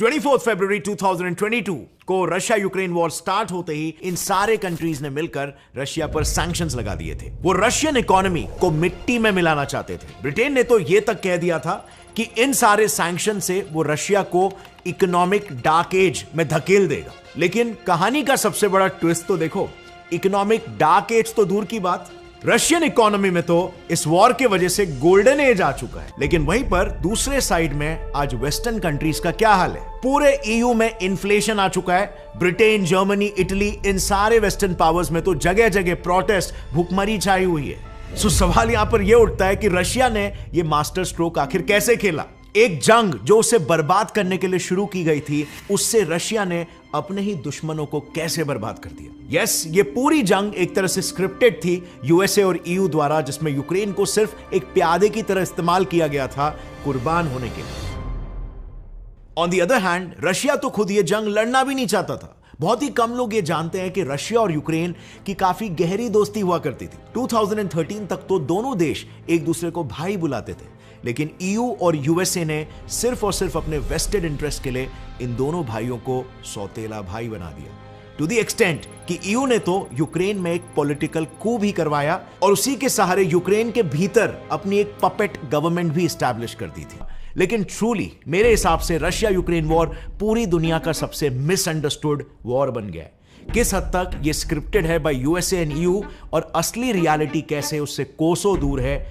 24 फरवरी 2022 को Russia Ukraine war start होते ही इन सारे कंट्रीज ने मिलकर रशिया पर सैंक्शंस लगा दिए थे। वो रशियन इकोनॉमी को मिट्टी में मिलाना चाहते थे। ब्रिटेन ने तो यह तक कह दिया था कि इन सारे सैंक्शन से वो रशिया को इकोनॉमिक डार्क एज में धकेल देगा। लेकिन कहानी का सबसे बड़ा ट्विस्ट तो देखो, इकोनॉमिक डार्क एज तो दूर की बात, रशियन इकोनॉमी में तो इस वॉर के वजह से गोल्डन एज आ चुका है। लेकिन वहीं पर दूसरे साइड में आज वेस्टर्न कंट्रीज का क्या हाल है? पूरे ईयू में इन्फ्लेशन आ चुका है। ब्रिटेन, जर्मनी, इटली, इन सारे वेस्टर्न पावर्स में तो जगह जगह प्रोटेस्ट, भूखमरी छाई हुई है। सो सवाल यहां पर यह उठता है कि रशिया ने यह मास्टर स्ट्रोक आखिर कैसे खेला? एक जंग जो उसे बर्बाद करने के लिए शुरू की गई थी, उससे रशिया ने अपने ही दुश्मनों को कैसे बर्बाद कर दिया? यस, ये पूरी जंग एक तरह से स्क्रिप्टेड थी यूएसए और ईयू द्वारा, जिसमें यूक्रेन को सिर्फ एक प्यादे की तरह इस्तेमाल किया गया था कुर्बान होने के लिए। On the other hand, Russia तो खुद ये जंग लड़ना भी नहीं चाहता था। बहुत ही कम लोग ये जानते हैं कि रशिया और यूक्रेन की काफी गहरी दोस्ती हुआ करती थी। 2013 तक तो दोनों देश एक दूसरे को भाई बुलाते थे, लेकिन ईयू और यूएसए ने सिर्फ और सिर्फ अपने वेस्टेड इंटरेस्ट के लिए इन दोनों भाइयों को सौतेला भाई बना दिया। टू द एक्सटेंट कि ईयू ने तो यूक्रेन में एक पॉलिटिकल कू भी करवाया और उसी के सहारे यूक्रेन के भीतर अपनी एक पपेट गवर्नमेंट भी एस्टैब्लिश कर दी थी। लेकिन ट्रूली मेरे हिसाब से रशिया यूक्रेन वॉर पूरी दुनिया का सबसे मिसअंडरस्टूड वॉर बन गया है। किस हद तक ये स्क्रिप्टेड है बाय यूएसए एंड ईयू और असली रियलिटी कैसे उससे कोसों दूर है,